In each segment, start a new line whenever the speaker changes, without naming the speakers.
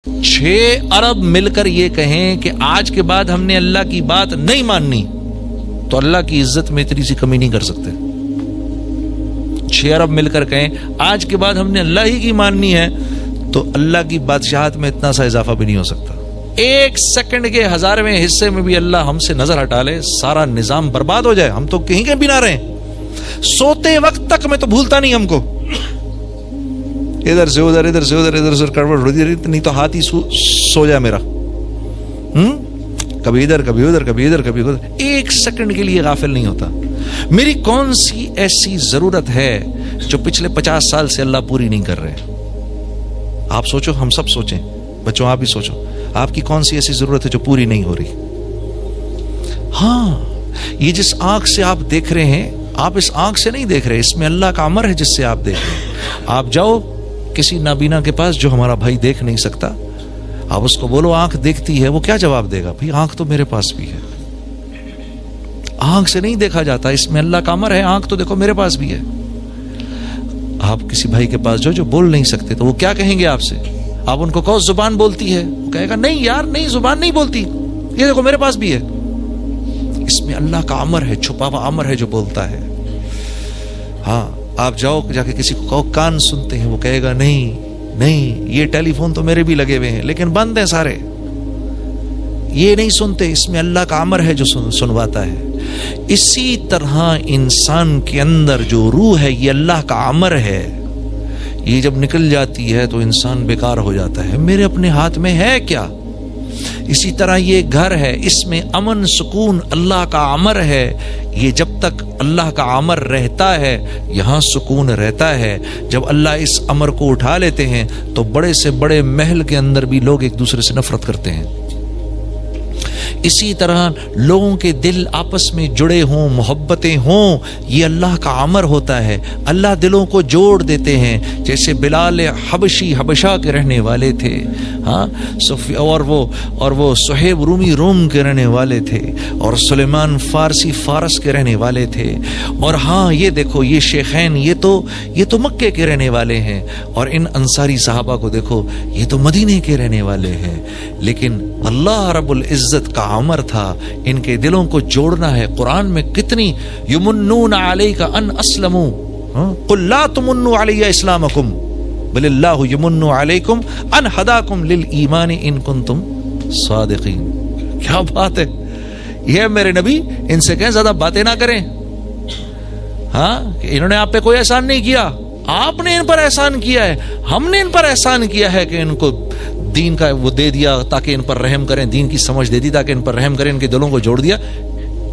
6 ارب مل کر یہ کہیں کہ آج کے بعد ہم نے اللہ کی بات نہیں ماننی تو اللہ کی عزت میں اتنی سی کمی نہیں کر سکتے. 6 ارب مل کر کہیں آج کے بعد ہم نے اللہ ہی کی ماننی ہے تو اللہ کی بادشاہت میں اتنا سا اضافہ بھی نہیں ہو سکتا. 1 سیکنڈ کے 1000ویں حصے میں بھی اللہ ہم سے نظر ہٹا لے, سارا نظام برباد ہو جائے, ہم تو کہیں کے بھی نہ رہیں. سوتے وقت تک میں تو بھولتا نہیں ہم کو, ادھر سے ادھر, ادھر سے ادھر, ادھر سے کڑوڑ ہوتی رہی, نہیں تو ہاتھ ہی سو جائے میرا. کبھی ادھر کبھی ادھر, کبھی ادھر کبھی ادھر, 1 سیکنڈ کے لیے غافل نہیں ہوتا. میری کون سی ایسی ضرورت ہے جو پچھلے 50 سال سے اللہ پوری نہیں کر رہے؟ آپ سوچو, ہم سب سوچیں, بچوں آپ بھی سوچو, آپ کی کون سی ایسی ضرورت ہے جو پوری نہیں ہو رہی؟ ہاں, یہ جس آنکھ سے آپ دیکھ رہے ہیں, آپ اس آنکھ سے نہیں دیکھ رہے, اس میں اللہ کا امر ہے جس سے آپ دیکھ رہے ہیں. آپ جاؤ کسی نابینا کے پاس جو ہمارا بھائی دیکھ نہیں سکتا, آپ اس کو بولو آنکھ دیکھتی ہے, وہ کیا جواب دے گا؟ بھائی آنکھ تو میرے پاس بھی ہے. آنکھ سے نہیں دیکھا جاتا, اس میں اللہ کا امر ہے, آنکھ تو دیکھو میرے پاس بھی ہے. آپ کسی بھائی کے پاس جو بول نہیں سکتے تو وہ کیا کہیں گے آپ سے؟ آپ ان کو کہو زبان بولتی ہے, وہ کہے گا نہیں یار نہیں, زبان نہیں بولتی, یہ دیکھو میرے پاس بھی ہے. اس میں اللہ کا امر ہے, چھپا ہوا امر ہے جو بولتا ہے. ہاں, آپ جاؤ جا کے کسی کو کہو کان سنتے ہیں, وہ کہے گا نہیں نہیں, یہ ٹیلی فون تو میرے بھی لگے ہوئے ہیں لیکن بند ہیں سارے, یہ نہیں سنتے, اس میں اللہ کا امر ہے جو سنواتا ہے. اسی طرح انسان کے اندر جو روح ہے یہ اللہ کا امر ہے, یہ جب نکل جاتی ہے تو انسان بیکار ہو جاتا ہے, میرے اپنے ہاتھ میں ہے کیا. اسی طرح یہ گھر ہے, اس میں امن سکون اللہ کا امر ہے, یہ جب تک اللہ کا امر رہتا ہے یہاں سکون رہتا ہے. جب اللہ اس امر کو اٹھا لیتے ہیں تو بڑے سے بڑے محل کے اندر بھی لوگ ایک دوسرے سے نفرت کرتے ہیں. اسی طرح لوگوں کے دل آپس میں جڑے ہوں, محبتیں ہوں, یہ اللہ کا امر ہوتا ہے. اللہ دلوں کو جوڑ دیتے ہیں, جیسے بلال حبشی حبشہ کے رہنے والے تھے, ہاں, اور وہ صہیب رومی روم کے رہنے والے تھے, اور سلیمان فارسی فارس کے رہنے والے تھے, اور ہاں یہ دیکھو یہ شیخین یہ تو مکے کے رہنے والے ہیں, اور ان انصاری صحابہ کو دیکھو یہ تو مدینے کے رہنے والے ہیں. لیکن اللہ رب العزت کا امر تھا ان کے دلوں کو جوڑنا ہے. قرآن میں کتنی یمنون علیک ان اسلموا, قل لا تمنوا علی اسلامکم بل اللہ یمن علیکم ان ہداکم للایمان ان کنتم صادقین. کیا بات ہے, یہ میرے نبی ان سے کہیں زیادہ باتیں نہ کریں. ہاں, کہ انہوں نے آپ پہ کوئی احسان نہیں کیا, آپ نے ان پر احسان کیا ہے. ہم نے ان پر احسان کیا ہے کہ ان کو دین کا وہ دے دیا تاکہ ان پر رحم کریں, دین کی سمجھ دے دی تاکہ ان پر رحم کریں, ان کے دلوں کو جوڑ دیا.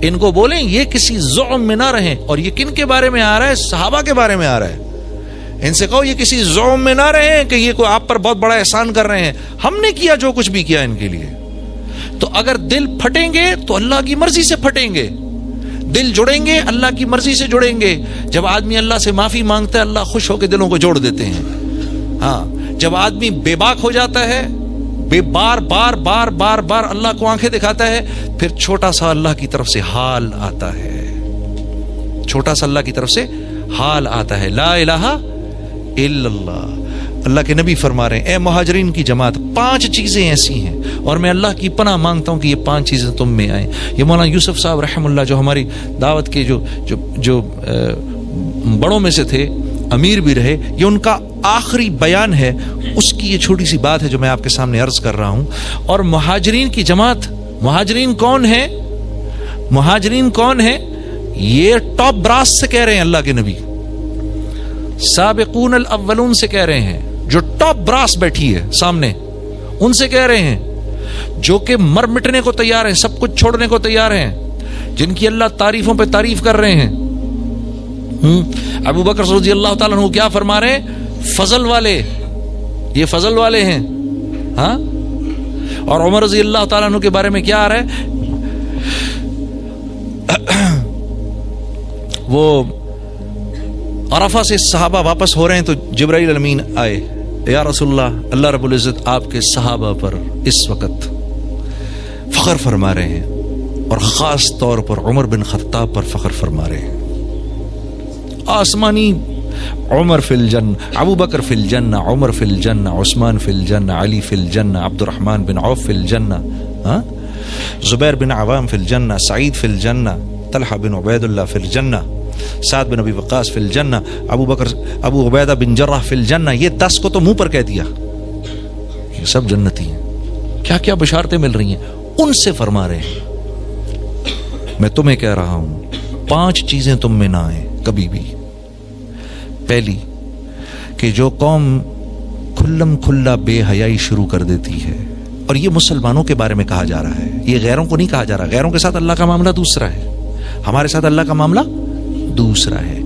ان کو بولیں یہ کسی زعم میں نہ رہیں. اور یہ کن کے بارے میں آ رہا ہے؟ صحابہ کے بارے میں آ رہا ہے. ان سے کہو یہ کسی زعم میں نہ رہیں کہ یہ کوئی آپ پر بہت بڑا احسان کر رہے ہیں, ہم نے کیا جو کچھ بھی کیا ان کے لیے. تو اگر دل پھٹیں گے تو اللہ کی مرضی سے پھٹیں گے, دل جڑیں گے اللہ کی مرضی سے جڑیں گے. جب آدمی اللہ سے معافی مانگتا ہے اللہ خوش ہو کے دلوں کو جوڑ دیتے ہیں. ہاں, جب آدمی بے باک ہو جاتا ہے, بار بار بار بار بار اللہ کو آنکھیں دکھاتا ہے, پھر چھوٹا سا اللہ کی طرف سے حال آتا ہے, چھوٹا سا اللہ کی طرف سے حال آتا ہے, لا الہ الا اللہ. اللہ کے نبی فرما رہے ہیں اے مہاجرین کی جماعت 5 چیزیں ایسی ہیں اور میں اللہ کی پناہ مانگتا ہوں کہ یہ 5 چیزیں تم میں آئیں. یہ مولانا یوسف صاحب رحم اللہ جو ہماری دعوت کے جو بڑوں میں سے تھے, امیر بھی رہے, یہ ان کا آخری بیان ہے, اس کی یہ چھوٹی سی بات ہے جو میں آپ کے سامنے عرض کر رہا ہوں. اور مہاجرین کی جماعت, مہاجرین کون ہے؟ مہاجرین کون ہے؟ یہ ٹاپ براس سے کہہ رہے ہیں اللہ کے نبی, سابقون الاولون سے کہہ رہے ہیں, جو ٹاپ براس بیٹھی ہے سامنے ان سے کہہ رہے ہیں, جو کہ مر مٹنے کو تیار ہیں, سب کچھ چھوڑنے کو تیار ہیں, جن کی اللہ تعریفوں پہ تعریف کر رہے ہیں. ابو بکر رضی اللہ تعالیٰ عنہ کیا فرما رہے ہیں؟ فضل والے, یہ فضل والے ہیں. ہاں, اور عمر رضی اللہ تعالیٰ عنہ کے بارے میں کیا آ رہا ہے؟ وہ عرفہ سے صحابہ واپس ہو رہے ہیں تو جبرائیل امین آئے, یا رسول اللہ, اللہ رب العزت آپ کے صحابہ پر اس وقت فخر فرما رہے ہیں, اور خاص طور پر عمر بن خطاب پر فخر فرما رہے ہیں. آسمانی عمر فی الجنہ، ابو بکر فی الجنہ، عمر فی الجنہ، عثمان فی الجنہ، علی فی الجنہ، عبد الرحمن بن عوف فی الجنہ، زبیر بن عوام فی الجنہ، سعید فی الجنہ، طلحہ بن عبید اللہ فی الجنہ، سعد بن ابی وقاص فی الجنہ، ابو عبیدہ بن جرح فی الجنہ. یہ 10 کو تو منہ پر کہہ دیا، یہ سب جنتی ہیں. کیا کیا بشارتیں مل رہی ہیں ان سے فرما رہے ہیں. میں تمہیں کہہ رہا ہوں 5 چیزیں تم میں نہ آئیں کبھی بھی. پہلی کہ جو قوم کھلم کھلا بے حیائی شروع کر دیتی ہے، اور یہ مسلمانوں کے بارے میں کہا جا رہا ہے، یہ غیروں کو نہیں کہا جا رہا. غیروں کے ساتھ اللہ کا معاملہ دوسرا ہے، ہمارے ساتھ اللہ کا معاملہ دوسرا ہے.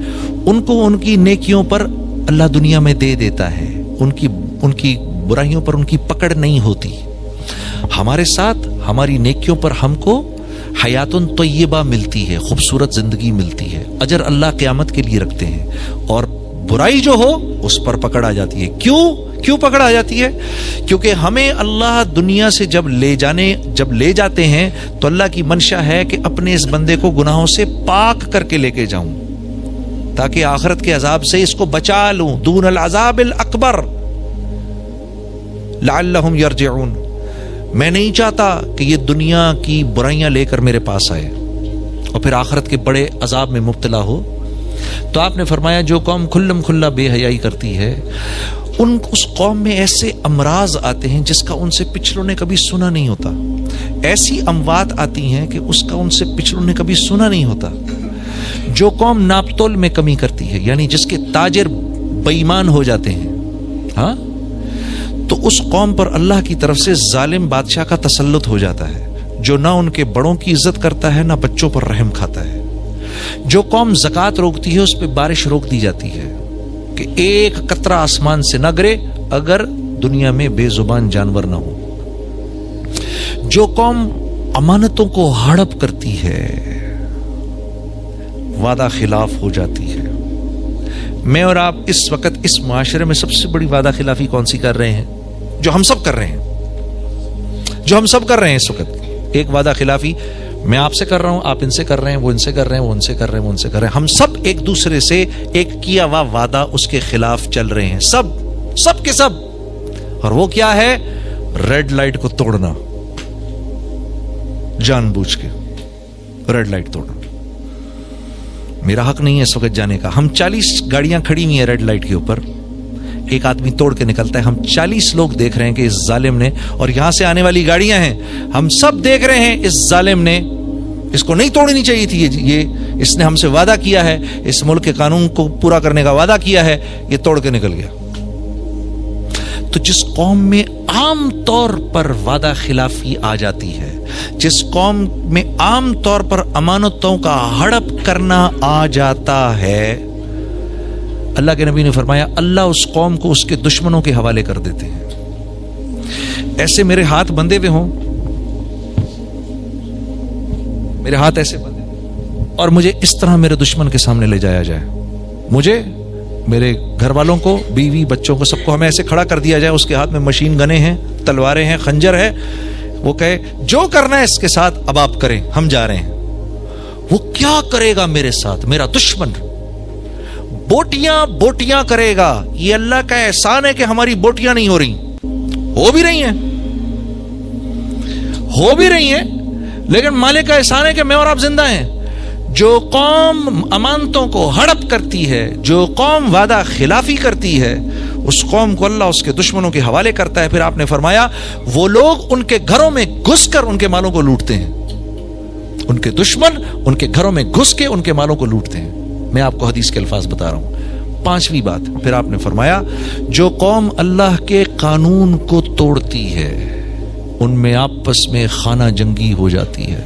ان کو ان کی نیکیوں پر اللہ دنیا میں دے دیتا ہے، ان کی برائیوں پر ان کی پکڑ نہیں ہوتی. ہمارے ساتھ ہماری نیکیوں پر ہم کو حیات طیبہ ملتی ہے، خوبصورت زندگی ملتی ہے، اجر اللہ قیامت کے لیے رکھتے ہیں. اور برائی جو ہو اس پر پکڑ آ جاتی ہے. کیوں پکڑ آ جاتی ہے؟ کیونکہ ہمیں اللہ دنیا سے جب لے جاتے ہیں تو اللہ کی منشا ہے کہ اپنے اس بندے کو گناہوں سے پاک کر کے لے کے جاؤں، تاکہ آخرت کے عذاب سے اس کو بچا لوں. دون العذاب الاکبر لعلہم یرجعون. میں نہیں چاہتا کہ یہ دنیا کی برائیاں لے کر میرے پاس آئے اور پھر آخرت کے بڑے عذاب میں مبتلا ہو. تو آپ نے فرمایا جو قوم کھلم کھلا بے حیائی کرتی ہے، اس قوم میں ایسے امراض آتے ہیں جس کا ان سے پچھلوں نے کبھی سنا نہیں ہوتا. ایسی اموات آتی ہیں کہ اس کا ان سے پچھلوں نے کبھی سنا نہیں ہوتا. جو قوم ناپتول میں کمی کرتی ہے، یعنی جس کے تاجر بے ایمان ہو جاتے ہیں، تو اس قوم پر اللہ کی طرف سے ظالم بادشاہ کا تسلط ہو جاتا ہے، جو نہ ان کے بڑوں کی عزت کرتا ہے نہ بچوں پر رحم کھاتا ہے. جو قوم زکوٰۃ روکتی ہے اس پہ بارش روک دی جاتی ہے کہ ایک قطرہ آسمان سے نہ گرے اگر دنیا میں بے زبان جانور نہ ہو. جو قوم امانتوں کو ہڑپ کرتی ہے، وعدہ خلاف ہو جاتی ہے. میں اور آپ اس وقت اس معاشرے میں سب سے بڑی وعدہ خلافی کون سی کر رہے ہیں؟ جو ہم سب کر رہے ہیں اس وقت. ایک وعدہ خلافی میں آپ سے کر رہا ہوں، آپ ان سے کر رہے ہیں، وہ ان سے کر رہے ہیں، وہ ان سے کر رہے ہیں، وہ ان سے کر رہے ہیں. ہم سب ایک دوسرے سے ایک کیا ہوا وعدہ اس کے خلاف چل رہے ہیں، سب کے سب. اور وہ کیا ہے؟ ریڈ لائٹ کو توڑنا، جان بوجھ کے ریڈ لائٹ توڑنا. میرا حق نہیں ہے اس وقت جانے کا. ہم 40 گاڑیاں کھڑی ہوئی ہیں ریڈ لائٹ کے اوپر، ایک آدمی توڑ کے نکلتا ہے. ہم 40 لوگ دیکھ رہے ہیں کہ اس ظالم نے، اور یہاں سے آنے والی گاڑیاں ہیں، ہم سب دیکھ رہے ہیں اس ظالم نے، اس کو نہیں توڑنی چاہیے تھی. یہ اس نے ہم سے وعدہ کیا ہے، اس ملک کے قانون کو پورا کرنے کا وعدہ کیا ہے، یہ توڑ کے نکل گیا. تو جس قوم میں عام طور پر وعدہ خلافی آ جاتی ہے، جس قوم میں عام طور پر امانتوں کا ہڑپ کرنا آ جاتا ہے، اللہ کے نبی نے فرمایا اللہ اس قوم کو اس کے دشمنوں کے حوالے کر دیتے ہیں. ایسے میرے ہاتھ بندھے ہوئے ہوں، میرے ہاتھ ایسے بندھے اور مجھے اس طرح میرے دشمن کے سامنے لے جایا جائے، مجھے، میرے گھر والوں کو، بیوی بچوں کو، سب کو ہمیں ایسے کھڑا کر دیا جائے. اس کے ہاتھ میں مشین گنے ہیں، تلواریں ہیں، خنجر ہے. وہ کہے جو کرنا ہے اس کے ساتھ اب آپ کریں، ہم جا رہے ہیں. وہ کیا کرے گا میرے ساتھ؟ میرا دشمن بوٹیاں کرے گا. یہ اللہ کا احسان ہے کہ ہماری بوٹیاں نہیں ہو رہی ہیں، لیکن مالک کا احسان ہے کہ میں اور آپ زندہ ہیں. جو قوم امانتوں کو ہڑپ کرتی ہے، جو قوم وعدہ خلافی کرتی ہے، اس قوم کو اللہ اس کے دشمنوں کے حوالے کرتا ہے. پھر آپ نے فرمایا وہ لوگ ان کے گھروں میں گھس کر ان کے مالوں کو لوٹتے ہیں. ان کے دشمن ان کے گھروں میں گھس کے ان کے مالوں کو لوٹتے ہیں. میں آپ کو حدیث کے الفاظ بتا رہا ہوں. 5ویں بات پھر آپ نے فرمایا جو قوم اللہ کے قانون کو توڑتی ہے ان میں آپس میں خانہ جنگی ہو جاتی ہے.